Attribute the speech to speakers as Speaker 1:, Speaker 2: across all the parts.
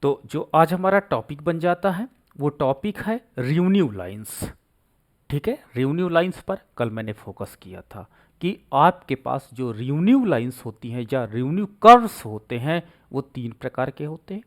Speaker 1: तो जो आज हमारा टॉपिक बन जाता है वो टॉपिक है रेवेन्यू लाइंस। ठीक है, रेवेन्यू लाइंस पर कल मैंने फोकस किया था कि आपके पास जो रेवेन्यू लाइंस होती हैं या रेवेन्यू कर्व्स होते हैं वो तीन प्रकार के होते हैं।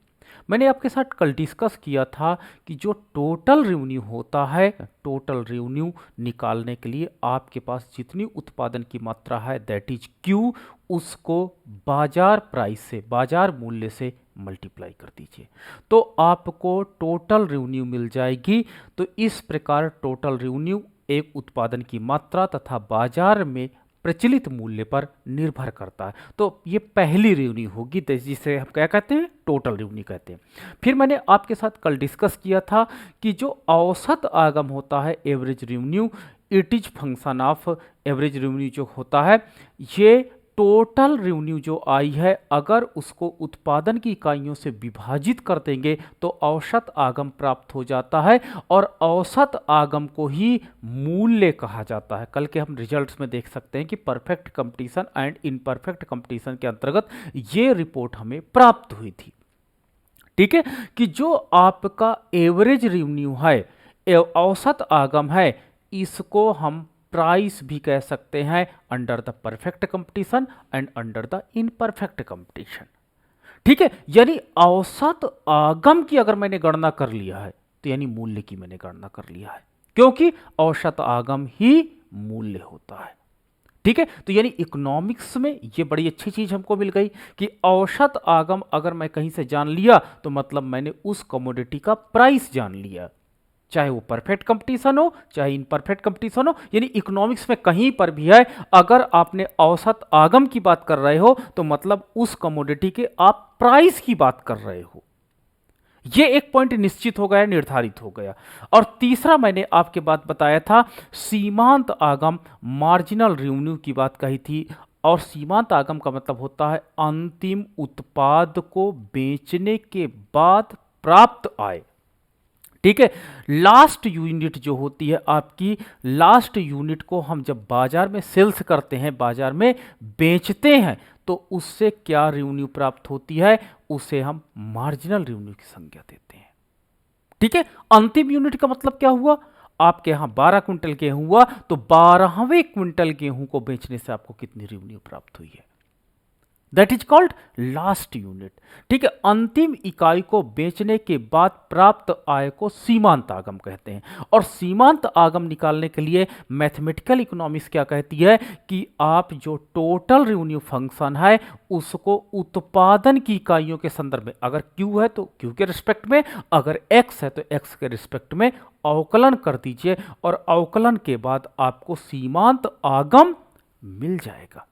Speaker 1: मैंने आपके साथ कल डिस्कस किया था कि जो टोटल रेवेन्यू होता है, टोटल रेवेन्यू निकालने के लिए आपके पास जितनी उत्पादन की मात्रा है दैट इज क्यू, उसको बाजार प्राइस से, बाजार मूल्य से मल्टीप्लाई कर दीजिए तो आपको टोटल रेवेन्यू मिल जाएगी। तो इस प्रकार टोटल रेवेन्यू एक उत्पादन की मात्रा तथा बाजार में प्रचलित मूल्य पर निर्भर करता है। तो ये पहली रेवेन्यू होगी जिसे हम क्या कहते हैं, टोटल रेवेन्यू कहते हैं। फिर मैंने आपके साथ कल डिस्कस किया था कि जो औसत आगम होता है average revenue, it is function of average revenue जो होता है, ये टोटल रेवेन्यू जो आई है अगर उसको उत्पादन की इकाइयों से विभाजित कर देंगे तो औसत आगम प्राप्त हो जाता है और औसत आगम को ही मूल्य कहा जाता है। कल के हम रिजल्ट्स में देख सकते हैं कि perfect competition and imperfect competition के अंतर्गत ये रिपोर्ट हमें प्राप्त हुई थी। ठीक है, कि जो आपका एवरेज रेवेन्यू है, औसत आगम है, इसको हम प्राइस भी कह सकते हैं under the perfect competition and under the imperfect competition. ठीक है, यानी औसत आगम की अगर मैंने गणना कर लिया है तो यानी मूल्य की मैंने गणना कर लिया है, क्योंकि औसत आगम ही मूल्य होता है। ठीक है, तो यानी इकोनॉमिक्स में ये बड़ी अच्छी चीज हमको मिल गई कि औसत आगम अगर मैं कहीं से जान लिया तो मतलब मैंने उस कमोडिटी का प्राइस जान लिया, चाहे वो परफेक्ट कंपटीशन हो चाहे इनपरफेक्ट कंपटीशन हो। यानी इकोनॉमिक्स में कहीं पर भी है, अगर आपने औसत आगम की बात कर रहे हो तो मतलब उस कमोडिटी के आप प्राइस की बात कर रहे हो। ये एक पॉइंट निश्चित हो गया, निर्धारित हो गया। और तीसरा मैंने आपके बात बताया था सीमांत आगम, मार्जिनल रेवेन्यू की बात कही थी। और सीमांत आगम का मतलब होता है अंतिम उत्पाद को बेचने के बाद प्राप्त आय। ठीक है, लास्ट यूनिट जो होती है आपकी, लास्ट यूनिट को हम जब बाजार में सेल्स करते हैं, बाजार में बेचते हैं, तो उससे क्या रेवेन्यू प्राप्त होती है, उसे हम मार्जिनल रेवेन्यू की संज्ञा देते हैं। ठीक है, अंतिम यूनिट का मतलब क्या हुआ, आपके यहां 12 क्विंटल गेहूं हुआ तो 12वें क्विंटल गेहूं को बेचने से आपको कितनी रेवेन्यू प्राप्त हुई है, that is called last unit. ठीक है, अंतिम इकाई को बेचने के बाद प्राप्त आय को सीमांत आगम कहते हैं। और सीमांत आगम निकालने के लिए मैथमेटिकल इकोनॉमिक्स क्या कहती है कि आप जो टोटल रेवेन्यू फंक्शन है उसको उत्पादन की इकाइयों के संदर्भ में, अगर Q है तो Q के रिस्पेक्ट में, अगर X है तो X के रिस्पेक्ट में अवकलन कर दीजिए और अवकलन के बाद आपको सीमांत आगम मिल जाएगा।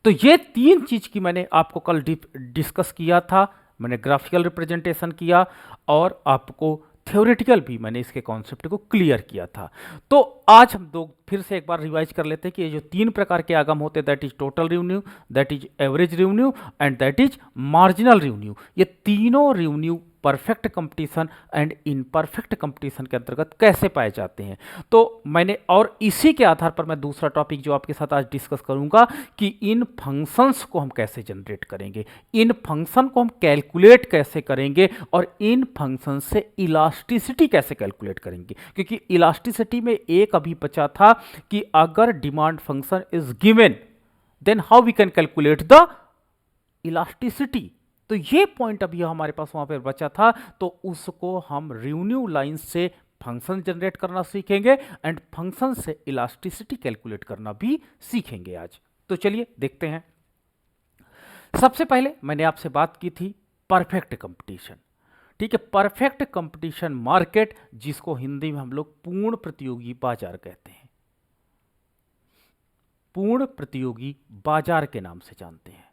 Speaker 1: तो ये तीन चीज की मैंने आपको कल डिस्कस किया था, मैंने ग्राफिकल रिप्रेजेंटेशन किया और आपको थ्योरेटिकल भी मैंने इसके कॉन्सेप्ट को क्लियर किया था। तो आज हम दो फिर से एक बार रिवाइज कर लेते हैं कि ये जो तीन प्रकार के आगम होते हैं, that is total revenue, that is average revenue and that is marginal revenue. ये तीनों revenue perfect competition and imperfect competition के अंतर्गत कैसे पाए जाते हैं। तो मैंने, और इसी के आधार पर मैं दूसरा टॉपिक जो आपके साथ आज डिस्कस करूंगा कि इन फंक्शंस को हम कैसे जनरेट करेंगे, इन फंक्शन को हम कैलकुलेट कैसे करेंगे और इन फंक्शन से इलास्टिसिटी कैसे कैलकुलेट करेंगे। क्योंकि इलास्टिसिटी में एक अभी बचा था कि अगर demand function is given then how we can calculate the elasticity. तो ये पॉइंट अभी हमारे पास वहां पर बचा था, तो उसको हम रेवेन्यू लाइन से फंक्शन जनरेट करना सीखेंगे एंड फंक्शन से इलास्टिसिटी कैलकुलेट करना भी सीखेंगे आज। तो चलिए देखते हैं। सबसे पहले मैंने आपसे बात की थी परफेक्ट कंपटीशन। ठीक है, परफेक्ट कंपटीशन मार्केट, जिसको हिंदी में हम लोग पूर्ण प्रतियोगी बाजार कहते हैं, पूर्ण प्रतियोगी बाजार के नाम से जानते हैं।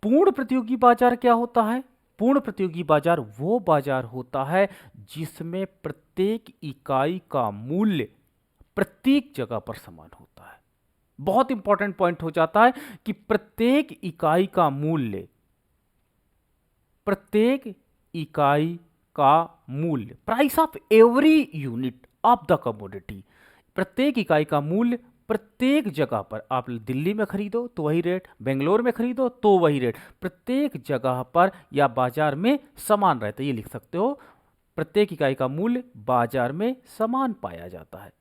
Speaker 1: पूर्ण प्रतियोगी बाजार क्या होता है, पूर्ण प्रतियोगी बाजार वो बाजार होता है जिसमें प्रत्येक इकाई का मूल्य प्रत्येक जगह पर समान होता है। बहुत इंपॉर्टेंट पॉइंट हो जाता है कि प्रत्येक इकाई का मूल्य, प्रत्येक इकाई का मूल्य, price of every unit of the commodity, प्रत्येक इकाई का मूल्य प्रत्येक जगह पर, आप दिल्ली में खरीदो तो वही रेट, बेंगलोर में खरीदो तो वही रेट, प्रत्येक जगह पर या बाजार में समान रहता है। ये लिख सकते हो, प्रत्येक इकाई का मूल्य बाजार में समान पाया जाता है,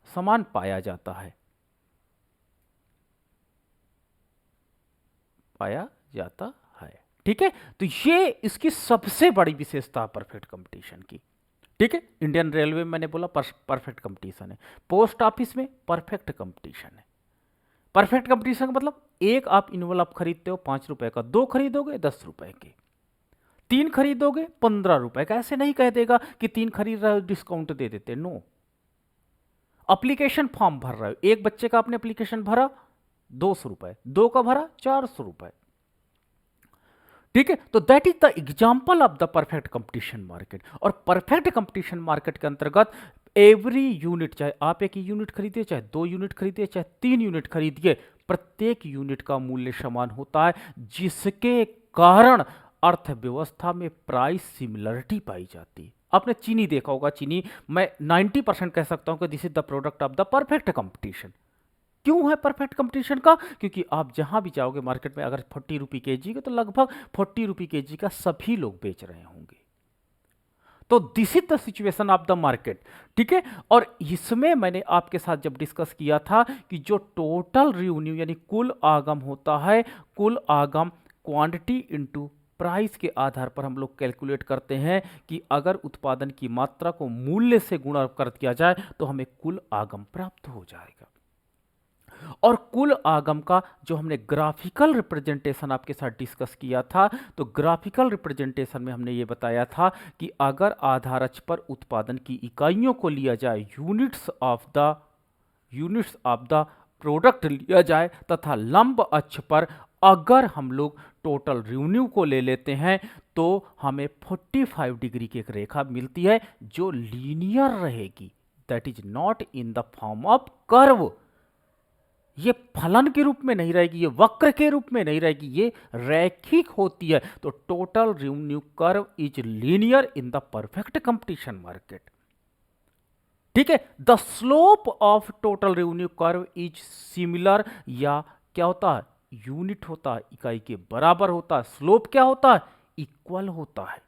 Speaker 1: समान पाया जाता है, पाया जाता है। ठीक है, तो ये इसकी सबसे बड़ी विशेषता परफेक्ट कंपटीशन की। ठीक है, इंडियन रेलवे में मैंने बोला परफेक्ट कंपटीशन है, पोस्ट ऑफिस में परफेक्ट कंपटीशन है। परफेक्ट कंपटीशन का मतलब, एक आप इन्वॉल्व खरीदते हो 5 रुपए का, 2 खरीदोगे 10 रुपए के, 3 खरीदोगे 15 रुपए का। ऐसे नहीं कह देगा कि 3 खरीद रहे हो डिस्काउंट दे देते, नो। अप्लीकेशन फॉर्म भर रहे हो, एक बच्चे का आपने एप्लीकेशन भरा 200 रुपए, 2 का भरा 400 रुपए। ठीक है, तो that is the example of the perfect competition market. और परफेक्ट कंपटीशन मार्केट के अंतर्गत एवरी यूनिट, चाहे आप 1 यूनिट खरीदिए, चाहे 2 यूनिट खरीदिए, चाहे 3 यूनिट खरीदिए, प्रत्येक यूनिट का मूल्य समान होता है, जिसके कारण अर्थव्यवस्था में प्राइस सिमिलरिटी पाई जाती है। आपने चीनी देखा होगा, चीनी मैं 90% कह सकता हूं कि this is the product of the perfect competition. क्यों है परफेक्ट कंपटीशन का? क्योंकि आप जहां भी जाओगे मार्केट में, अगर 40 रुपये केजी का, तो लगभग 40 रुपये केजी का सभी लोग बेच रहे होंगे। तो this is the situation of the market. ठीक है, और इसमें मैंने आपके साथ जब डिस्कस किया था कि जो टोटल रेवेन्यू यानी कुल आगम होता है, कुल आगम क्वांटिटी इनटू प्राइस के आधार पर हम लोग कैलकुलेट करते हैं कि अगर उत्पादन की मात्रा को मूल्य से गुणा कर दिया जाए तो हमें कुल आगम प्राप्त हो जाएगा। और कुल आगम का जो हमने ग्राफिकल रिप्रेजेंटेशन आपके साथ डिस्कस किया था, तो ग्राफिकल रिप्रेजेंटेशन में हमने ये बताया था कि अगर आधार अक्ष पर उत्पादन की इकाइयों को लिया जाए, यूनिट्स ऑफ द प्रोडक्ट लिया जाए, तथा लंब अक्ष पर अगर हम लोग टोटल रेवेन्यू को ले लेते हैं, तो हमें 45 डिग्री की एक रेखा मिलती है जो लीनियर रहेगी, that is not in the form of curve. ये फलन के रूप में नहीं रहेगी, ये वक्र के रूप में नहीं रहेगी, ये रैखिक होती है। तो total revenue curve is linear in the perfect competition market. ठीक है, the slope of total revenue curve is similar, या क्या होता है, यूनिट होता है, इकाई के बराबर होता है। स्लोप क्या होता है, इक्वल होता है।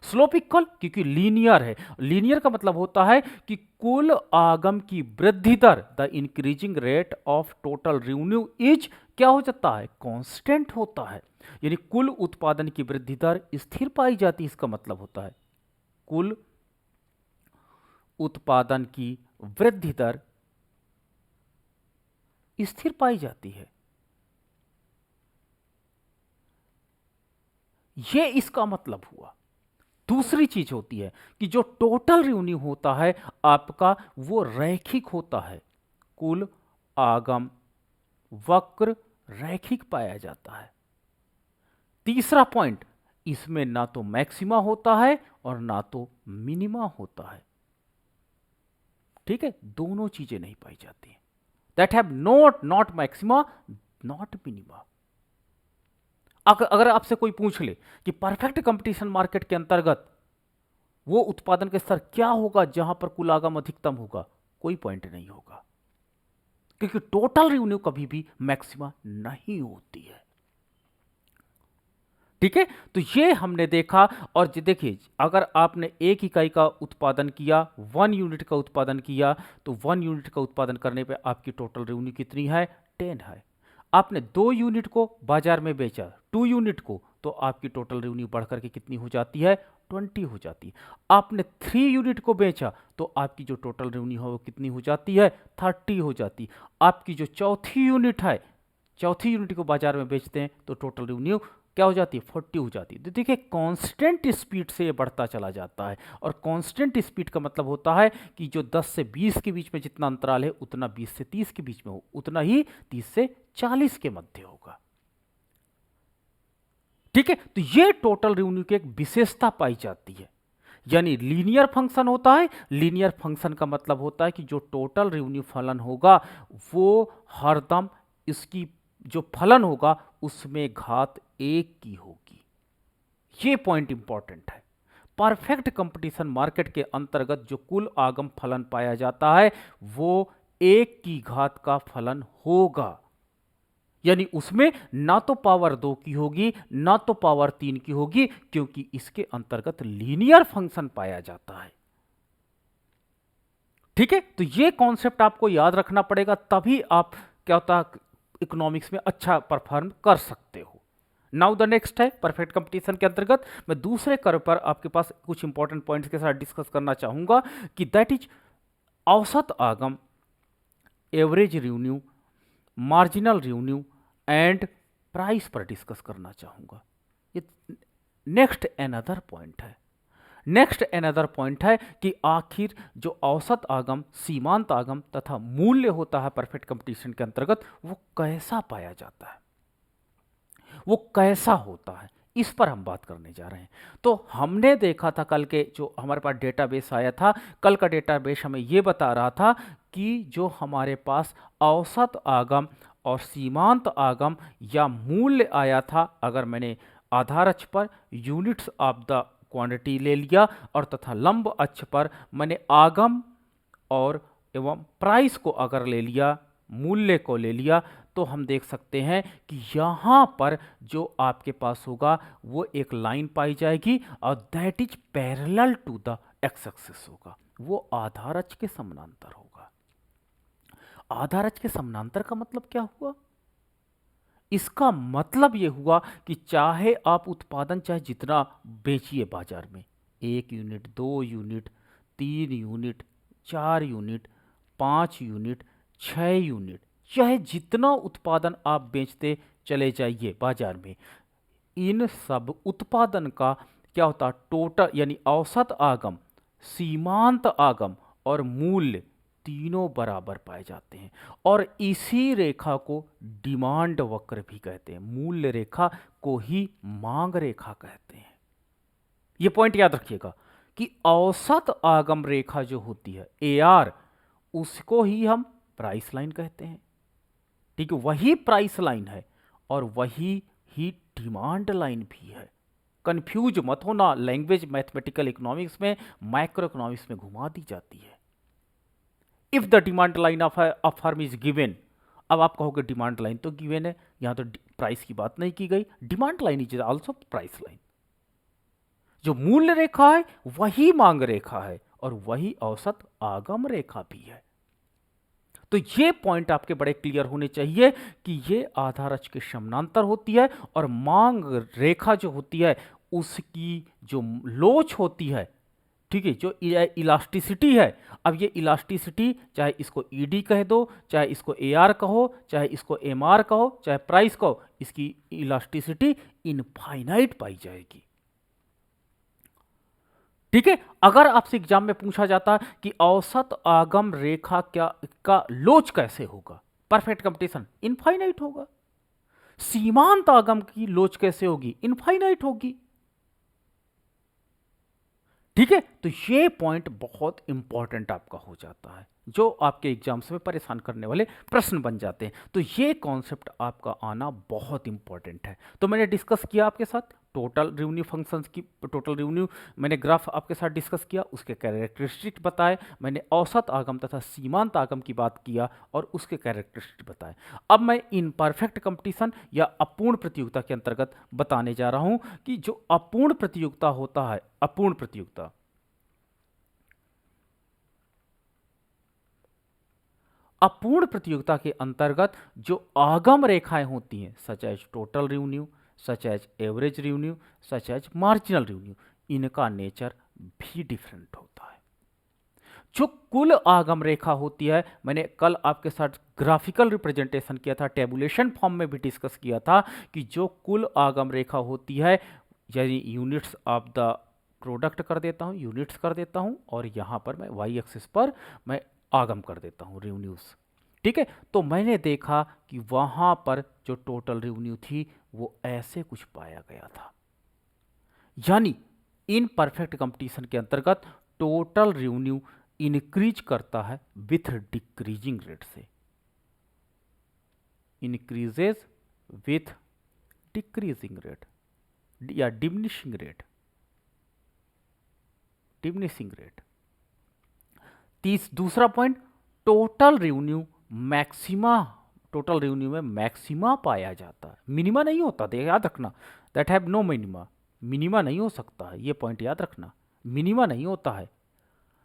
Speaker 1: स्लोप इक्वल क्योंकि लीनियर है। लीनियर का मतलब होता है कि कुल आगम की वृद्धि दर, the increasing rate of total revenue is क्या हो जाता है, कांस्टेंट होता है। यानी कुल उत्पादन की वृद्धि दर स्थिर पाई जाती है। इसका मतलब होता है कुल उत्पादन की वृद्धि दर स्थिर पाई जाती है। यह इसका मतलब हुआ। दूसरी चीज होती है कि जो टोटल रेवेन्यू होता है आपका, वो रैखिक होता है। कुल आगम वक्र रैखिक पाया जाता है। तीसरा पॉइंट, इसमें ना तो मैक्सिमा होता है और ना तो मिनिमा होता है। ठीक है, दोनों चीजें नहीं पाई जाती, that have not maxima not minima. अगर आपसे कोई पूछ ले कि परफेक्ट कंपटीशन मार्केट के अंतर्गत वो उत्पादन का स्तर क्या होगा जहां पर कुल आगम अधिकतम होगा, कोई पॉइंट नहीं होगा, क्योंकि टोटल रेवेन्यू कभी भी मैक्सिमा नहीं होती है। ठीक है, तो ये हमने देखा। और देखिए, अगर आपने एक इकाई का उत्पादन किया, 1 यूनिट का उत्पादन किया, तो 1 यूनिट का उत्पादन करने पे आपकी टोटल रेवेन्यू कितनी है, 10 है। आपने 2 यूनिट को बाजार में बेचा, 2 यूनिट को, तो आपकी टोटल रेवेन्यू बढ़कर के कितनी हो जाती है, 20 हो जाती है। आपने 3 यूनिट को बेचा, तो आपकी जो टोटल रेवेन्यू है वो कितनी हो जाती है, 30 हो जाती। आपकी जो चौथी यूनिट है, चौथी यूनिट को बाजार में बेचते हैं, तो टोटल रेवेन्यू क्या हो जाती है, 40 हो जाती है। तो देखिए, कांस्टेंट स्पीड से ये बढ़ता चला जाता है। और कांस्टेंट स्पीड का मतलब होता है कि जो 10 से 20 के बीच में जितना अंतराल है, उतना 20 से 30 के बीच में हो, उतना ही 30 से 40 के मध्य होगा। ठीक है, तो ये टोटल रेवेन्यू की एक विशेषता पाई जाती है। यानी लीनियर फंक्शन होता है। लीनियर फंक्शन का मतलब होता है कि जो टोटल रेवेन्यू फलन होगा, वो हरदम इसकी जो फलन होगा उसमें घात 1 की होगी। ये पॉइंट इंपॉर्टेंट है। परफेक्ट कंपटीशन मार्केट के अंतर्गत जो कुल आगम फलन पाया जाता है वो 1 की घात का फलन होगा, यानी उसमें ना तो पावर 2 की होगी ना तो पावर 3 की होगी, क्योंकि इसके अंतर्गत लीनियर फंक्शन पाया जाता है। ठीक है, तो ये कॉन्सेप्ट आपको याद रखना पड़ेगा, तभी आप क्या होता इकोनॉमिक्स में अच्छा परफॉर्म कर सकते हो। नाउ द नेक्स्ट है परफेक्ट कंपटीशन के अंतर्गत मैं दूसरे कर्व पर आपके पास कुछ इंपॉर्टेंट पॉइंट्स के साथ डिस्कस करना चाहूंगा कि दैट इज औसत आगम, average revenue, marginal revenue and price पर डिस्कस करना चाहूंगा। ये नेक्स्ट एनदर पॉइंट है। नेक्स्ट एनदर पॉइंट है कि आखिर जो औसत आगम, सीमांत आगम तथा मूल्य होता है परफेक्ट कंपटीशन के अंतर्गत, वो कैसा पाया जाता है, वो कैसा होता है, इस पर हम बात करने जा रहे हैं। तो हमने देखा था कल के जो हमारे पास डेटाबेस आया था, कल का डेटाबेस हमें ये बता रहा था कि जो हमारे पास औसत आगम और सीमांत आगम या मूल्य आया था, अगर मैंने आधार अक्ष पर यूनिट्स ऑफ द क्वांटिटी ले लिया और तथा लंब अक्ष पर मैंने आगम और एवं प्राइस को अगर ले लिया, मूल्य को ले लिया, तो हम देख सकते हैं कि यहाँ पर जो आपके पास होगा वो एक लाइन पाई जाएगी और that is parallel to the X axis होगा, वो आधार अक्ष के समानांतर होगा। आधार अक्ष के समानांतर का मतलब क्या हुआ? इसका मतलब यह हुआ कि चाहे आप उत्पादन चाहे जितना बेचिए बाजार में, 1 unit, 2 unit, 3 unit, 4 unit, 5 unit, 6 unit, चाहे जितना उत्पादन आप बेचते चले जाइए बाजार में, इन सब उत्पादन का क्या होता, टोटल यानी औसत आगम, सीमांत आगम और मूल्य तीनों बराबर पाए जाते हैं। और इसी रेखा को डिमांड वक्र भी कहते हैं, मूल्य रेखा को ही मांग रेखा कहते हैं। ये पॉइंट याद रखिएगा कि औसत आगम रेखा जो होती है AR, उसको ही हम प्राइस लाइन कहते हैं। ठीक है, वही प्राइस लाइन है और वही ही डिमांड लाइन भी है। कंफ्यूज मत होना, लैंग्वेज मैथमेटिकल इकोनॉमिक्स में, माइक्रो इकोनॉमिक्स में घुमा दी जाती है। If the demand line of a firm is given, अब आप कहोगे डिमांड लाइन तो गिवन है, यहां तो प्राइस की बात नहीं की गई। Demand line is also price line. जो मूल्य रेखा है वही मांग रेखा है और वही औसत आगम रेखा भी है। तो ये पॉइंट आपके बड़े क्लियर होने चाहिए कि ये आधार अक्ष के समानांतर होती है और मांग रेखा जो होती है उसकी जो लोच होती है, ठीक है, जो इलास्टिसिटी है, अब ये इलास्टिसिटी चाहे इसको ईडी कह दो, चाहे इसको एआर कहो, चाहे इसको एमआर कहो, चाहे प्राइस कहो, इसकी इलास्टिसिटी इनफाइनाइट पाई जाएगी। ठीक है, अगर आपसे एग्जाम में पूछा जाता कि औसत आगम रेखा क्या का लोच कैसे होगा, परफेक्ट कंपटीशन इनफाइनाइट होगा। सीमांत आगम की लोच कैसे होगी, इनफाइनाइट होगी। ठीक है, तो ये पॉइंट बहुत इंपॉर्टेंट आपका हो जाता है, जो आपके एग्जाम्स में परेशान करने वाले प्रश्न बन जाते हैं। तो ये कॉन्सेप्ट आपका आना बहुत इंपॉर्टेंट है। तो मैंने डिस्कस किया आपके साथ टोटल रेवेन्यू फंक्शंस की, टोटल रेवेन्यू मैंने ग्राफ आपके साथ डिस्कस किया, उसके कैरेक्टरिस्टिक बताए, मैंने औसत आगम तथा सीमांत आगम की बात किया और उसके कैरेक्टरिस्टिक बताए। अब मैं इन परफेक्ट कंपटीशन या अपूर्ण प्रतियोगिता के अंतर्गत बताने जा रहा हूं कि जो अपूर्ण प्रतियोगिता होता है, अपूर्ण प्रतियोगिता, अपूर्ण प्रतियोगिता के अंतर्गत जो आगम रेखाएं होती हैं, such as total revenue, such as average revenue, such as marginal revenue, इनका नेचर भी डिफरेंट होता है। जो कुल आगम रेखा होती है, मैंने कल आपके साथ ग्राफिकल रिप्रेजेंटेशन किया था, टेबुलेशन फॉर्म में भी डिस्कस किया था कि जो कुल आगम रेखा होती है, यानी यूनिट्स ऑफ द प्रोडक्ट कर देता हूं, यूनिट्स कर देता हूं, और यहां पर मैं वाई एक्सिस पर मैं आगम कर देता हूं, रेवेन्यूज। ठीक है, तो मैंने देखा कि वहां पर जो टोटल रेवेन्यू थी वो ऐसे कुछ पाया गया था, यानी इन परफेक्ट कंपटीशन के अंतर्गत टोटल रेवेन्यू इंक्रीज करता है विथ डिक्रीजिंग रेट से, इंक्रीजेज विथ डिक्रीजिंग रेट या डिमिनिशिंग रेट। Diminishing rate. दूसरा point, total revenue maxima, total revenue में मैक्सिमा पाया जाता है, मिनिमा नहीं होता, देख याद रखना, that have no minima, minima नहीं हो सकता है, ये पॉइंट याद रखना, मिनिमा नहीं होता है,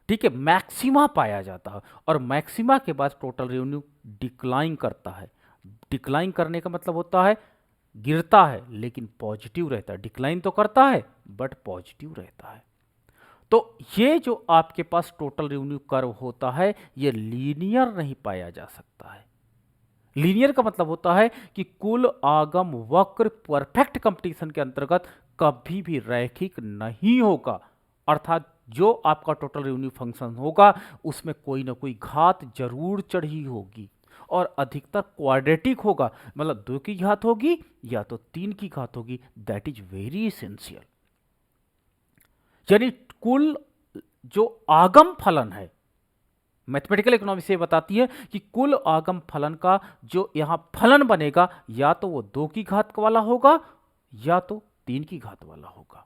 Speaker 1: ठीक है, मैक्सिमा पाया जाता है। और मैक्सिमा के बाद टोटल रेवेन्यू डिक्लाइन करता है। डिक्लाइन करने का मतलब होता है गिरता है लेकिन पॉजिटिव रहता है, डिक्लाइन तो करता है बट पॉजिटिव रहता है। तो ये जो आपके पास टोटल रेवेन्यू कर्व होता है ये लीनियर नहीं पाया जा सकता है। लीनियर का मतलब होता है कि कुल आगम वक्र परफेक्ट कंपटीशन के अंतर्गत कभी भी रैखिक नहीं होगा, अर्थात जो आपका टोटल रेवेन्यू फंक्शन होगा उसमें कोई ना कोई घात जरूर चढ़ी होगी और अधिकतर क्वाड्रेटिक होगा, मतलब 2 की घात होगी या तो 3 की घात होगी, दैट इज वेरी एसेंशियल। यानी कुल जो आगम फलन है, मैथमेटिकल इकोनॉमिक्स ये बताती है कि कुल आगम फलन का जो यहां फलन बनेगा या तो वो 2 की घात वाला होगा या तो 3 की घात वाला होगा,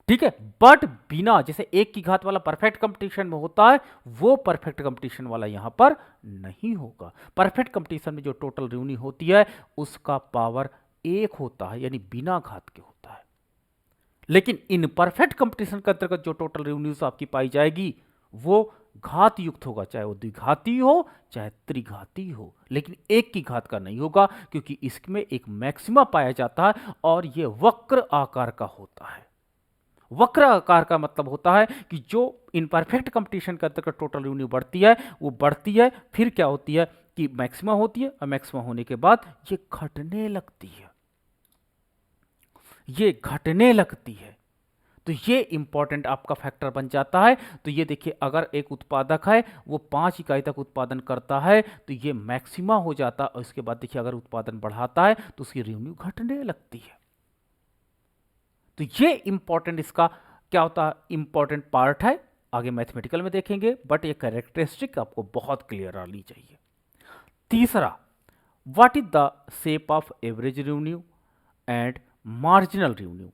Speaker 1: ठीक है। बट बिना, जैसे 1 की घात वाला परफेक्ट कंपटीशन में होता है वो परफेक्ट कंपटीशन वाला यहां पर नहीं होगा। परफेक्ट कंपटीशन में जो टोटल रेवेन्यू होती है उसका पावर 1 होता है, यानी बिना घात के होता है। लेकिन इन परफेक्ट कंपटीशन के अंतर्गत जो टोटल रेवेन्यूज आपकी पाई जाएगी वो घात युक्त होगा, चाहे वो द्विघाती हो चाहे त्रिघाती हो, लेकिन 1 की घात का नहीं होगा क्योंकि इसमें एक मैक्सिमा पाया जाता है और ये वक्र आकार का होता है। वक्र आकार का मतलब होता है कि जो इनपरफेक्ट कंपटीशन के अंतर्गत टोटल रेवेन्यू बढ़ती है वो बढ़ती है, फिर क्या होती है कि मैक्सिमा होती है और मैक्सिमा होने के बाद ये घटने लगती है, ये घटने लगती है। तो ये इंपॉर्टेंट आपका फैक्टर बन जाता है। तो ये देखिए, अगर एक उत्पादक है वो 5 इकाई तक उत्पादन करता है तो ये मैक्सिमा हो जाता है और इसके बाद देखिए अगर उत्पादन बढ़ाता है तो उसकी रेवेन्यू घटने लगती है। तो ये इंपॉर्टेंट इसका क्या होता है, इंपॉर्टेंट पार्ट है, आगे मैथमेटिकल में देखेंगे, बट ये कैरेक्टरिस्टिक आपको बहुत क्लियर आनी चाहिए। तीसरा, what is the shape of average revenue and marginal revenue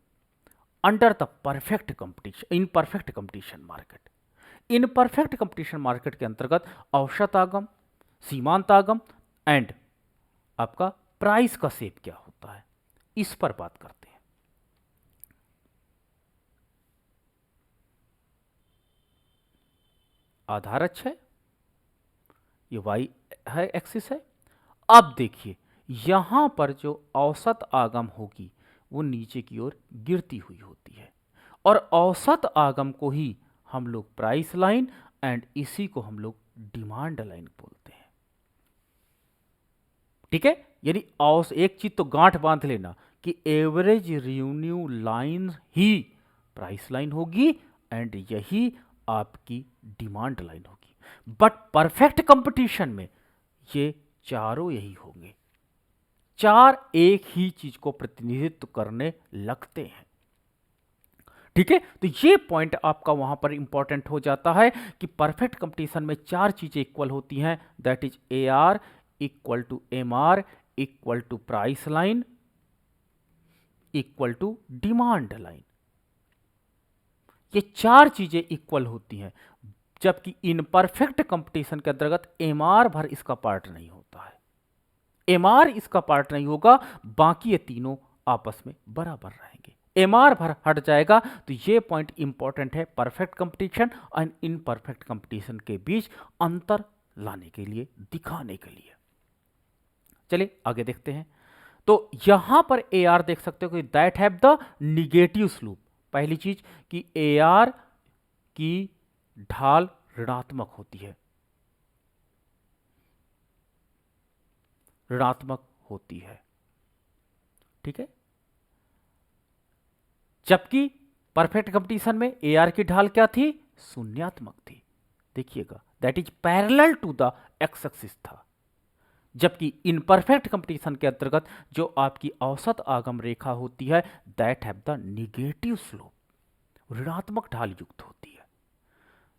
Speaker 1: under the perfect competition, in perfect competition market. In perfect competition market के अंतर्गत औसत आगम, सीमांत आगम एंड आपका प्राइस का शेप क्या होता है, इस पर बात करते हैं। आधार अच्छा है, ये वाई है, एक्सिस है। अब देखिए यहां पर जो औसत आगम होगी वो नीचे की ओर गिरती हुई होती है और औसत आगम को ही हम लोग प्राइस लाइन एंड इसी को हम लोग डिमांड लाइन बोलते हैं, ठीक है। यानी एक चीज तो गांठ बांध लेना कि एवरेज रेवेन्यू लाइन ही प्राइस लाइन होगी एंड यही आपकी डिमांड लाइन होगी। बट परफेक्ट कंपटीशन में ये चारों यही होंगे, चार एक ही चीज को प्रतिनिधित्व करने लगते हैं, ठीक है। तो ये पॉइंट आपका वहां पर इंपॉर्टेंट हो जाता है कि परफेक्ट कंपटीशन में चार चीजें इक्वल होती हैं, that is A R equal to M R equal to price line equal to demand line. ये चार चीजें इक्वल होती हैं, जबकि इन परफेक्ट कंपटीशन के अंतर्गत एम आर भर इसका पार्ट नहीं होता है, एम आर इसका पार्ट नहीं होगा, बाकी ये तीनों आपस में बराबर रहेंगे। एम आर भर हट जाएगा तो ये पॉइंट इंपॉर्टेंट है परफेक्ट कंपटीशन और इन परफेक्ट कंपटीशन के बीच अंतर लाने के लिए, दिखाने के लिए। चलिए आगे देखते हैं। तो यहां पर ए आर देख सकते हो कि that have the negative slope. पहली चीज कि ए आर की ढाल ऋणात्मक होती है, ऋणात्मक होती है, ठीक है। जबकि परफेक्ट कंपटीशन में ए आर की ढाल क्या थी, शून्यात्मक थी, देखिएगा that is parallel to the X axis था। जबकि इन परफेक्ट कंपटीशन के अंतर्गत जो आपकी औसत आगम रेखा होती है that have the negative slope, ऋणात्मक ढाल युक्त होती है,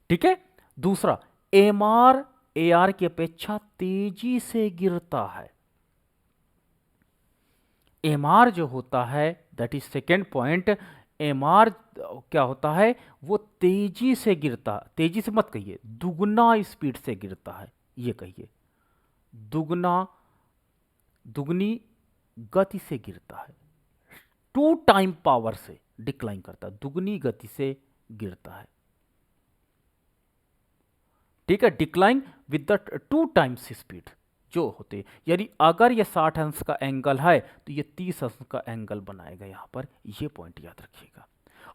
Speaker 1: ठीक है। दूसरा, एम आर ए आर की अपेक्षा तेजी से गिरता है। एम आर जो होता है that is second point, M R क्या होता है, वो तेजी से गिरता, तेजी से मत कहिए, दुगना स्पीड से गिरता है, ये कहिए, दुगनी गति से गिरता है, 2 टाइम पावर से डिक्लाइन करता है, दुगनी गति से गिरता है। ठीक है, decline with the 2 times speed जो होते हैं, यानी अगर ये 60 अंश का एंगल है तो ये 30 अंश का एंगल बनाएगा यहां पर, ये पॉइंट याद रखिएगा।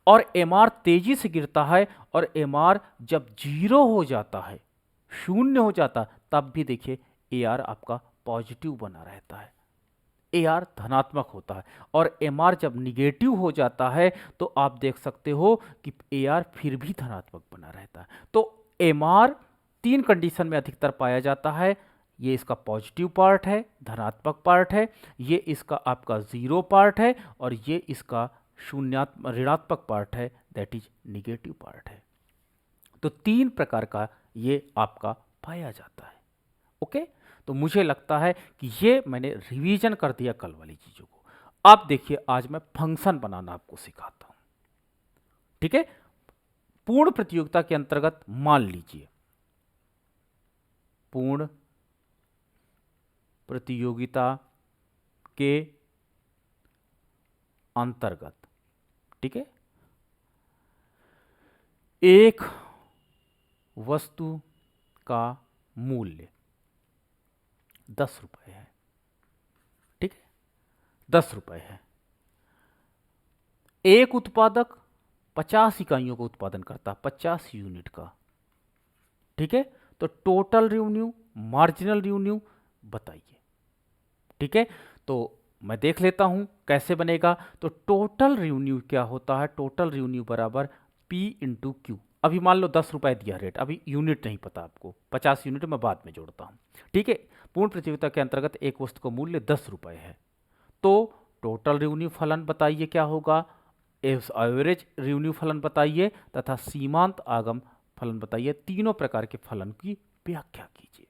Speaker 1: और एमआर तेजी से गिरता है, और एमआर जब 0 हो जाता है, 0 हो जाता, तब भी देखिए एआर आपका पॉजिटिव बना रहता है, एआर धनात्मक होता है। और एमआर जब निगेटिव हो जाता है तो आप देख सकते हो कि एआर फिर भी धनात्मक बना रहता है। तो एमआर 3 कंडीशन में अधिकतर पाया जाता है, ये इसका पॉजिटिव पार्ट है, धनात्मक पार्ट है, ये इसका आपका 0 पार्ट है, और ये इसका ऋणात्मक पार्ट है, दैट इज निगेटिव पार्ट है। तो 3 प्रकार का ये आपका पाया जाता है। ओके, तो मुझे लगता है कि ये मैंने रिवीजन कर दिया कल वाली चीज़ों को। अब देखिए आज मैं फंक्शन बनाना आपको सिखाता हूं। ठीक है, पूर्ण प्रतियोगिता के अंतर्गत मान लीजिए, पूर्ण प्रतियोगिता के अंतर्गत, ठीक है, एक वस्तु का मूल्य 10 रुपए है। ठीक है, 10 रुपए है। एक उत्पादक 50 इकाइयों का उत्पादन करता, 50 यूनिट का। ठीक है, तो टोटल रेवेन्यू, मार्जिनल रेवेन्यू बताइए। ठीक है, तो मैं देख लेता हूं कैसे बनेगा। तो टोटल रेवेन्यू क्या होता है, टोटल रेवेन्यू बराबर P इंटू क्यू। अभी मान लो 10 रुपए दिया रेट, अभी यूनिट नहीं पता आपको, 50 यूनिट मैं बाद में जोड़ता हूं। ठीक है, पूर्ण प्रतियोगिता के अंतर्गत एक वस्तु का मूल्य 10 रुपए है, तो टोटल रेवेन्यू फलन बताइए क्या होगा, एवरेज रेवेन्यू फलन बताइए, तथा सीमांत आगम फलन बताइए। तीनों प्रकार के फलन की व्याख्या कीजिए।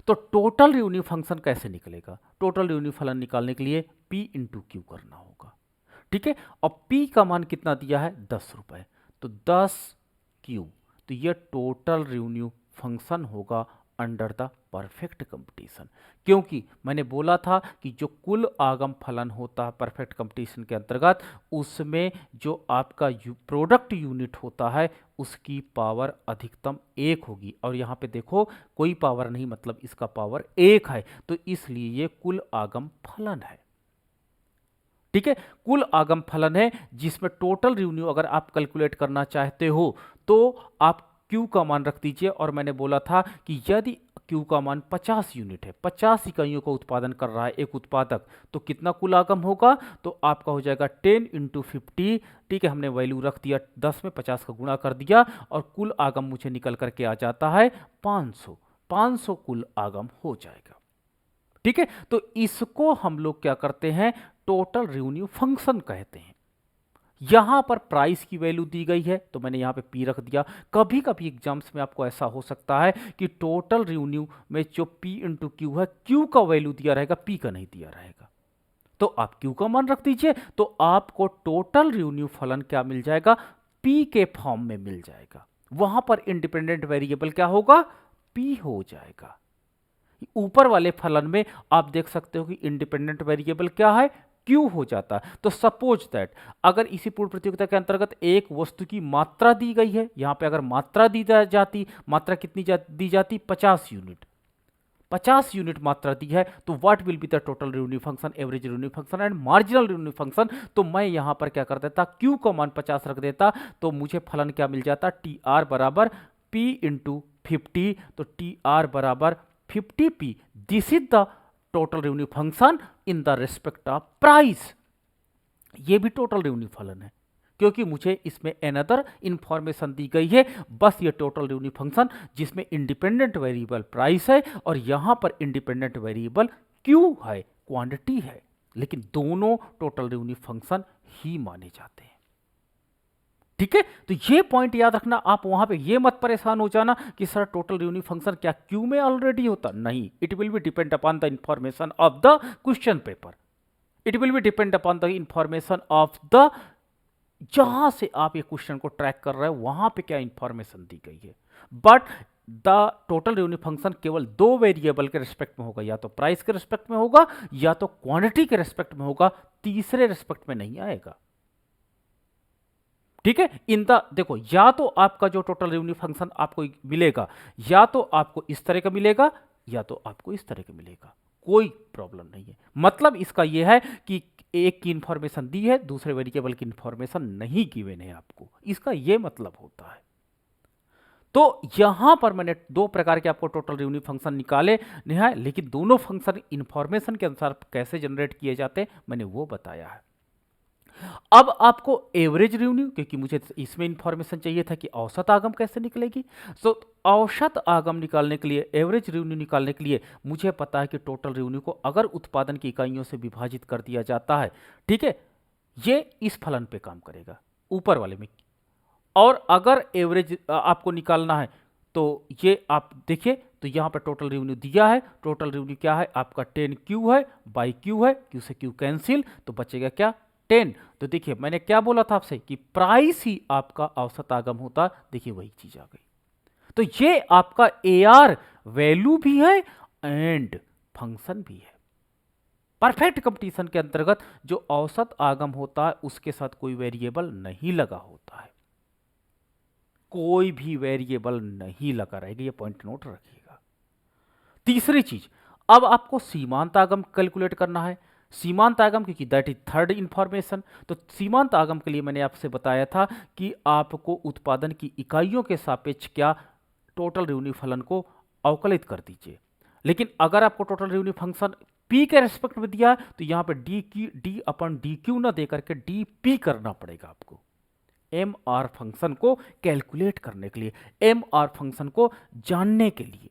Speaker 1: तो टोटल रेवेन्यू फंक्शन कैसे निकलेगा, टोटल रेवेन्यू फलन निकालने के लिए P इंटू क्यू करना होगा। ठीक है, और P का मान कितना दिया है, 10 रुपए, तो 10 क्यू, तो ये टोटल रेवेन्यू फंक्शन होगा अंडर द परफेक्ट कंपटीशन। क्योंकि मैंने बोला था कि जो कुल आगम फलन होता है परफेक्ट कंपटीशन के अंतर्गत, उसमें जो आपका प्रोडक्ट यूनिट होता है उसकी पावर अधिकतम 1 होगी, और यहाँ पे देखो कोई पावर नहीं, मतलब इसका पावर 1 है, तो इसलिए ये कुल आगम फलन है। ठीक है, कुल आगम फलन है जिसमें टोटल रेवेन्यू अगर आप कैलकुलेट करना चाहते हो तो आप Q का मान रख दीजिए। और मैंने बोला था कि यदि Q का मान 50 यूनिट है, 50 इकाइयों का उत्पादन कर रहा है एक उत्पादक, तो कितना कुल आगम होगा, तो आपका हो जाएगा 10 इंटू 50। ठीक है, हमने वैल्यू रख दिया 10 में 50 का गुणा कर दिया, और कुल आगम मुझे निकल करके आ जाता है 500 कुल आगम हो जाएगा। ठीक है, तो इसको हम लोग क्या करते हैं, टोटल रेवेन्यू फंक्शन कहते हैं। यहां पर प्राइस की वैल्यू दी गई है, तो मैंने यहां पे P रख दिया। कभी कभी एग्जाम्स में आपको ऐसा हो सकता है कि टोटल रेवेन्यू में जो P इंटू क्यू है, Q का वैल्यू दिया रहेगा, P का नहीं दिया रहेगा, तो आप Q का मान रख दीजिए, तो आपको टोटल रेवेन्यू फलन क्या मिल जाएगा, P के फॉर्म में मिल जाएगा। वहां पर इंडिपेंडेंट वेरिएबल क्या होगा, P हो जाएगा। ऊपर वाले फलन में आप देख सकते हो कि इंडिपेंडेंट वेरिएबल क्या है, Q हो जाता है। तो सपोज दैट अगर इसी पूर्ण प्रतियोगिता के अंतर्गत एक वस्तु की मात्रा दी गई है, यहां पे अगर मात्रा दी जाती, मात्रा कितनी दी जाती, 50 यूनिट, 50 यूनिट मात्रा दी है, तो what will be the total revenue function, average revenue function and marginal revenue function. तो मैं यहां पर क्या कर देता, Q का मान 50 रख देता, तो मुझे फलन क्या मिल जाता, TR बराबर P इंटू 50, तो TR बराबर 50P। This is the total revenue function in the respect of price. ये भी टोटल रेवेन्यू फलन है, क्योंकि मुझे इसमें अनदर इंफॉर्मेशन दी गई है। बस ये टोटल रेवेन्यू फंक्शन जिसमें इंडिपेंडेंट वेरिएबल प्राइस है और यहां पर इंडिपेंडेंट वेरिएबल क्यू है, क्वांटिटी है, लेकिन दोनों टोटल रेवेन्यू फंक्शन ही माने जाते हैं। ठीक है, तो ये पॉइंट याद रखना। आप वहां पे ये मत परेशान हो जाना कि सर टोटल रेवेन्यू फंक्शन क्या क्यू में ऑलरेडी होता, नहीं, it will be depend upon the information of the question paper, it will be depend upon the information of the जहां से आप ये क्वेश्चन को ट्रैक कर रहे हैं वहां पे क्या इंफॉर्मेशन दी गई है। But the total revenue function केवल दो वेरिएबल के रिस्पेक्ट में होगा, या तो प्राइस के रिस्पेक्ट में होगा या तो क्वांटिटी के रिस्पेक्ट में होगा, तीसरे रिस्पेक्ट में नहीं आएगा। ठीक है, इन द देखो, या तो आपका जो टोटल रेवेन्यू फंक्शन आपको मिलेगा, या तो आपको इस तरह का मिलेगा, या तो आपको इस तरह का मिलेगा, कोई प्रॉब्लम नहीं है। मतलब इसका यह है कि एक की इंफॉर्मेशन दी है, दूसरे वेरिएबल की इंफॉर्मेशन नहीं गिवन है आपको, इसका यह मतलब होता है। तो यहां पर मैंने दो प्रकार के आपको टोटल रेवेन्यू फंक्शन निकाले हैं, लेकिन दोनों फंक्शन इंफॉर्मेशन के अनुसार कैसे जनरेट किए जाते हैं मैंने वो बताया है। अब आपको एवरेज रेवेन्यू, क्योंकि मुझे इसमें इंफॉर्मेशन चाहिए था कि औसत आगम कैसे निकलेगी, तो औसत आगम निकालने के लिए, एवरेज रेवेन्यू निकालने के लिए मुझे पता है कि टोटल रेवेन्यू को अगर उत्पादन की इकाइयों से विभाजित कर दिया जाता है, ठीक है, ये इस फलन पे काम करेगा ऊपर वाले में। और अगर एवरेज आपको निकालना है तो ये आप देखिए, तो यहां पर टोटल रेवेन्यू दिया है, टोटल रेवेन्यू क्या है आपका 10Q है, बाई Q है, Q से Q कैंसिल, तो बचेगा क्या 10। तो देखिए मैंने क्या बोला था आपसे कि प्राइस ही आपका औसत आगम होता, देखिए वही चीज आ गई। तो ये आपका AR वैल्यू भी है एंड फंक्शन भी है। परफेक्ट कंपटीशन के अंतर्गत जो औसत आगम होता है उसके साथ कोई वेरिएबल नहीं लगा होता है, कोई भी वेरिएबल नहीं लगा रहेगा, ये पॉइंट नोट रखिएगा। तीसरी चीज, अब आपको सीमांत आगम कैलकुलेट करना है। सीमांत आगम, क्योंकि दैट इज थर्ड इंफॉर्मेशन, तो सीमांत आगम के लिए मैंने आपसे बताया था कि आपको उत्पादन की इकाइयों के सापेक्ष क्या टोटल रेवेन्यू फलन को अवकलित कर दीजिए। लेकिन अगर आपको टोटल रेवेन्यू फंक्शन पी के रेस्पेक्ट में दिया है तो यहां पे डी अपन डी क्यू ना दे करके डी पी करना पड़ेगा आपको, एम आर फंक्शन को कैलकुलेट करने के लिए, एम आर फंक्शन को जानने के लिए।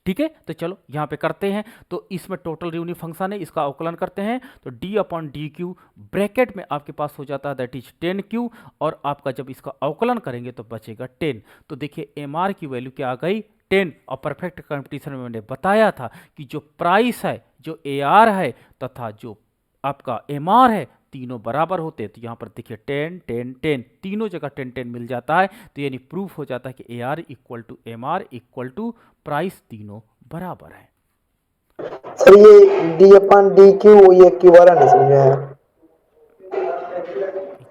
Speaker 1: ठीक है, तो चलो यहां पे करते हैं। तो इसमें टोटल रेवेन्यू फंक्शन है, इसका अवकलन करते हैं, तो D upon D Q bracket में आपके पास हो जाता है दैट इज 10Q, और आपका जब इसका अवकलन करेंगे तो बचेगा 10। तो देखिए एम आर की वैल्यू क्या आ गई 10, और परफेक्ट कंपटीशन में मैंने बताया था कि जो प्राइस है, जो AR है तथा जो आपका MR है, तीनों बराबर होते हैं। तो यहाँ पर देखिए 10 10 10 तीनों जगह 10 10 मिल जाता है, तो यानी प्रूफ हो जाता है कि AR equal to MR equal to price, तीनों बराबर है।
Speaker 2: सर ये डी अपन डी क्यू, ये क्यू वाला नहीं समझ में आया।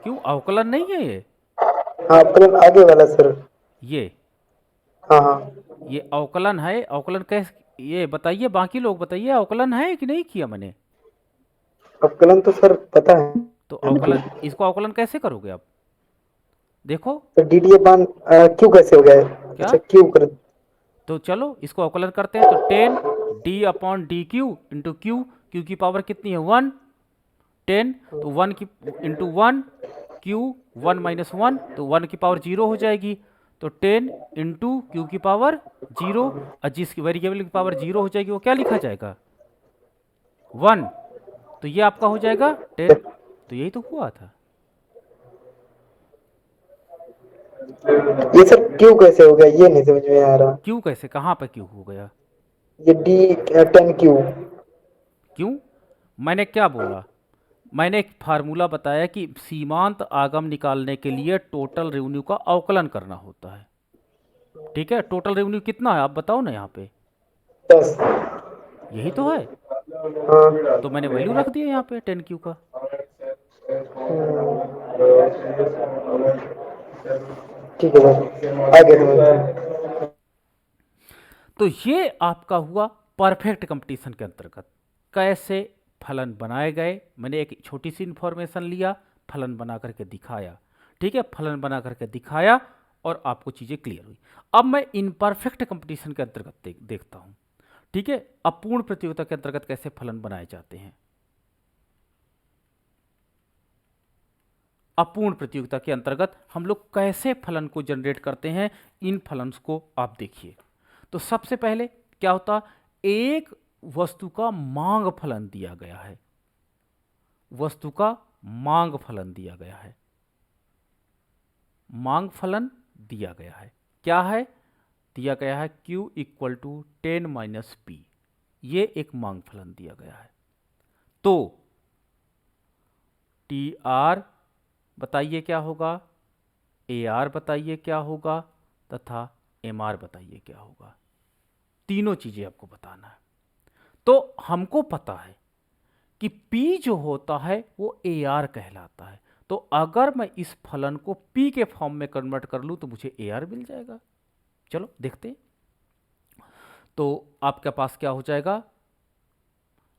Speaker 1: क्यों अवकलन नहीं है ये?
Speaker 2: हाँ पर आगे वाला सर।
Speaker 1: ये
Speaker 2: हाँ हाँ,
Speaker 1: ये अवकलन है। अवकलन कैसे, ये बताइए, बाकी लोग बताइए अवकलन है कि नहीं किया मैंने?
Speaker 2: अवकलन तो सर पता है।
Speaker 1: तो अवकलन, इसको अवकलन कैसे करोगे आप? देखो
Speaker 2: तो डी डी अपन क्यू कैसे हो गया?
Speaker 1: क्या,
Speaker 2: अच्छा क्यू कर।
Speaker 1: तो चलो इसको अवकलन करते हैं। तो 10 D/DQ इंटू क्यू, क्यू की पावर कितनी है 1, 10, तो 1 की इंटू 1 क्यू, 1 माइनस 1, तो 1 की पावर 0 हो जाएगी। तो 10 इंटू क्यू की पावर 0, और जिसकी वेरिएबल की पावर 0 हो जाएगी वो क्या लिखा जाएगा 1, तो ये आपका हो जाएगा 10। तो यही तो हुआ था।
Speaker 2: ये सर क्यू कैसे हो गया ये नहीं समझ में आ रहा।
Speaker 1: क्यू कैसे, कहाँ पर क्यू हो गया?
Speaker 2: ये डी 10Q।
Speaker 1: क्यों, मैंने क्या बोला? मैंने एक फार्मूला बताया कि सीमांत आगम निकालने के लिए टोटल रेवेन्यू का अवकलन करना होता है। ठीक है, टोटल रेवेन्यू कितना है आप बताओ ना यहाँ पे,
Speaker 2: 10।
Speaker 1: यही तो है,
Speaker 2: हाँ
Speaker 1: तो मैंने वैल्यू रख दिया यहाँ पे 10Q का।
Speaker 2: ठीक है सर, आगे समझ।
Speaker 1: तो ये आपका हुआ परफेक्ट कंपटीशन के अंतर्गत कैसे फलन बनाए गए। मैंने एक छोटी सी इंफॉर्मेशन लिया, फलन बना करके दिखाया। ठीक है, फलन बना करके दिखाया और आपको चीज़ें क्लियर हुई। अब मैं इनपरफेक्ट कंपटीशन के अंतर्गत देखता हूँ। ठीक है, अपूर्ण प्रतियोगिता के अंतर्गत कैसे फलन बनाए जाते हैं। अपूर्ण प्रतियोगिता के अंतर्गत हम लोग कैसे फलन को जनरेट करते हैं, इन फलन्स को आप देखिए। तो सबसे पहले क्या होता, एक वस्तु का मांग फलन दिया गया है, वस्तु का मांग फलन दिया गया है, मांग फलन दिया गया है, क्या है दिया गया है Q equal to 10 minus P, ये एक मांग फलन दिया गया है। तो टी आर बताइए क्या होगा, AR बताइए क्या होगा, तथा MR बताइए क्या होगा। तीनों चीज़ें आपको बताना है। तो हमको पता है कि P जो होता है वो AR कहलाता है। तो अगर मैं इस फलन को P के फॉर्म में कन्वर्ट कर लूँ तो मुझे AR मिल जाएगा। चलो देखते हैं। तो आपके पास क्या हो जाएगा,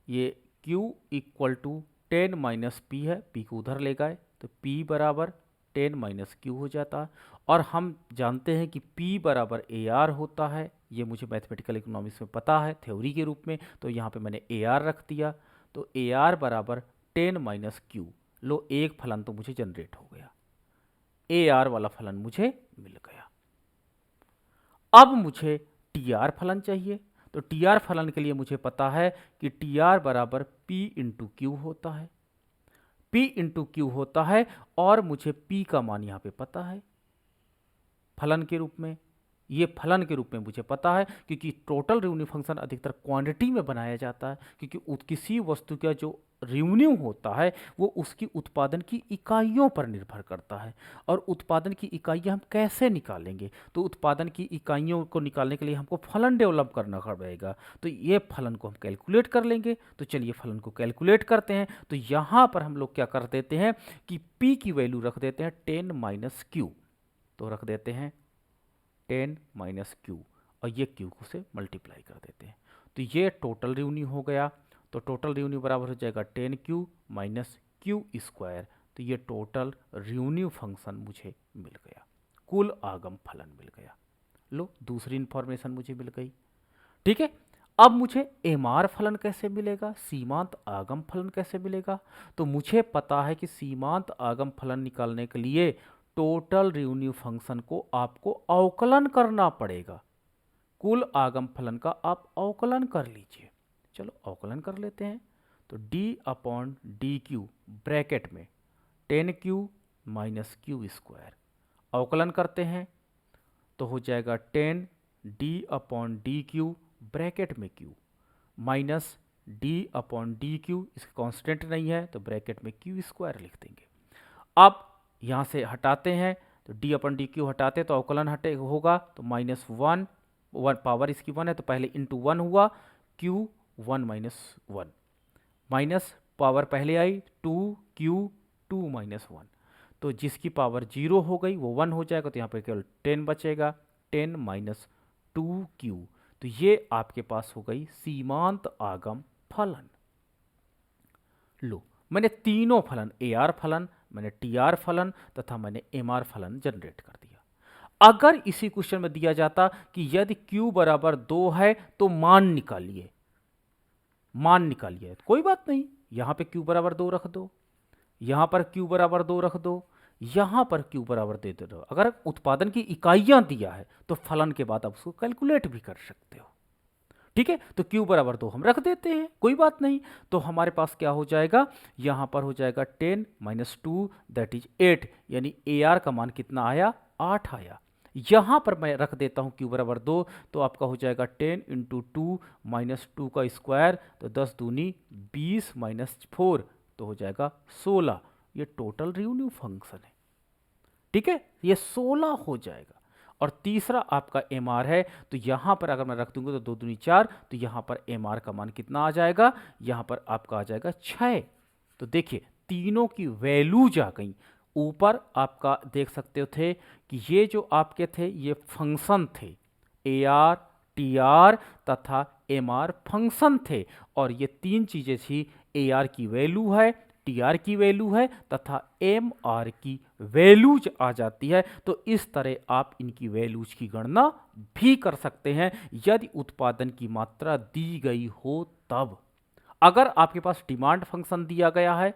Speaker 1: ये Q equal to 10 minus P है, P को उधर ले गए तो P बराबर 10 माइनस Q हो जाता है। और हम जानते हैं कि P बराबर AR होता है, ये मुझे मैथमेटिकल इकोनॉमिक्स में पता है थ्योरी के रूप में, तो यहाँ पे मैंने AR रख दिया। तो AR बराबर 10 माइनस Q। लो, एक फलन तो मुझे जनरेट हो गया, AR वाला फलन मुझे मिल गया। अब मुझे TR फलन चाहिए। तो TR फलन के लिए मुझे पता है कि TR बराबर P इंटू क्यू होता है, P इंटू क्यू होता है, और मुझे P का मान यहाँ पे पता है फलन के रूप में। ये फलन के रूप में मुझे पता है क्योंकि टोटल रिवेन्यू फंक्शन अधिकतर क्वांटिटी में बनाया जाता है, क्योंकि किसी वस्तु का जो रिवेन्यू होता है वो उसकी उत्पादन की इकाइयों पर निर्भर करता है। और उत्पादन की इकाइयाँ हम कैसे निकालेंगे, तो उत्पादन की इकाइयों को निकालने के लिए हमको फलन डेवलप करना पड़ेगा। तो ये फलन को हम कैलकुलेट कर लेंगे। तो चलिए फलन को कैलकुलेट करते हैं। तो यहाँ पर हम लोग क्या कर देते हैं कि P की वैल्यू रख देते हैं 10 माइनस क्यू। तो रख देते हैं 10 माइनस क्यू, और ये क्यू को से मल्टीप्लाई कर देते हैं। तो ये टोटल रिवेन्यू हो गया। तो टोटल रिवेन्यू बराबर हो जाएगा 10Q माइनस क्यू स्क्वायर। तो ये टोटल रिवेन्यू फंक्शन मुझे मिल गया, कुल आगम फलन मिल गया। लो, दूसरी इंफॉर्मेशन मुझे मिल गई। ठीक है, अब मुझे MR फलन कैसे मिलेगा, सीमांत आगम फलन कैसे मिलेगा। तो मुझे पता है कि सीमांत आगम फलन निकालने के लिए टोटल रिवेन्यू फंक्शन को आपको अवकलन करना पड़ेगा। कुल आगम फलन का आप अवकलन कर लीजिए। चलो अवकलन कर लेते हैं। तो d upon D Q bracket में 10Q माइनस क्यू स्क्वायर, अवकलन करते हैं तो हो जाएगा 10D upon D Q bracket में Q minus D upon D Q, इसका कॉन्स्टेंट नहीं है तो ब्रैकेट में क्यू स्क्वायर लिख देंगे। अब यहाँ से हटाते हैं तो d अपन डी क्यू हटाते तो अवकलन हटे होगा, तो माइनस वन पावर इसकी 1 है तो पहले इंटू 1 हुआ, q 1 माइनस 1, माइनस पावर पहले आई 2q 2 माइनस 1, तो जिसकी पावर 0 हो गई वो 1 हो जाएगा। तो यहाँ पे केवल 10 बचेगा, 10 माइनस 2q। तो ये आपके पास हो गई सीमांत आगम फलन। लो, मैंने तीनों फलन, AR फलन, मैंने TR फलन तथा मैंने MR फलन जनरेट कर दिया। अगर इसी क्वेश्चन में दिया जाता कि यदि Q बराबर 2 है तो मान निकालिए, मान निकालिए, कोई बात नहीं, यहां पे Q बराबर 2 रख दो, यहां पर Q बराबर 2 रख दो, यहां पर Q बराबर दे दो। अगर उत्पादन की इकाइयां दिया है तो फलन के बाद आप उसको कैलकुलेट भी कर सकते हो। ठीक है, तो Q बराबर 2 हम रख देते हैं, कोई बात नहीं। तो हमारे पास क्या हो जाएगा, यहां पर हो जाएगा 10 माइनस 2 दैट इज 8, यानी AR का मान कितना आया, 8 आया। यहां पर मैं रख देता हूं Q बराबर 2, तो आपका हो जाएगा 10 इंटू 2 माइनस 2 का स्क्वायर, तो 10 दूनी 20 माइनस 4, तो हो जाएगा 16। ये टोटल रिवेन्यू फंक्शन है। ठीक है, ये 16 हो जाएगा। और तीसरा आपका MR है, तो यहां पर अगर मैं रख दूंगा तो 2 दूनी 4, तो यहां पर MR का मान कितना आ जाएगा, यहां पर आपका आ जाएगा 6। तो देखिए तीनों की वैल्यूज आ गई। ऊपर आपका देख सकते थे कि ये जो आपके थे ये फंक्शन थे, AR TR तथा MR फंक्शन थे, और ये तीन चीजें थी, AR की वैल्यू है, TR की वैल्यू है तथा MR की वैल्यूज आ जाती है। तो इस तरह आप इनकी वैल्यूज की गणना भी कर सकते हैं यदि उत्पादन की मात्रा दी गई हो तब। अगर आपके पास डिमांड फंक्शन दिया गया है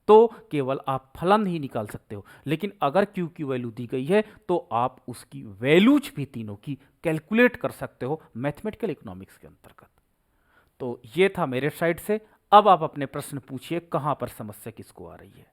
Speaker 1: तो केवल आप फलन ही निकाल सकते हो, लेकिन अगर Q की वैल्यू दी गई है तो आप उसकी वैल्यूज भी तीनों की कैलकुलेट कर सकते हो मैथमेटिकल इकोनॉमिक्स के अंतर्गत। तो ये था मेरे साइड से। अब आप अपने प्रश्न पूछिए, कहां पर समस्या किसको आ रही है।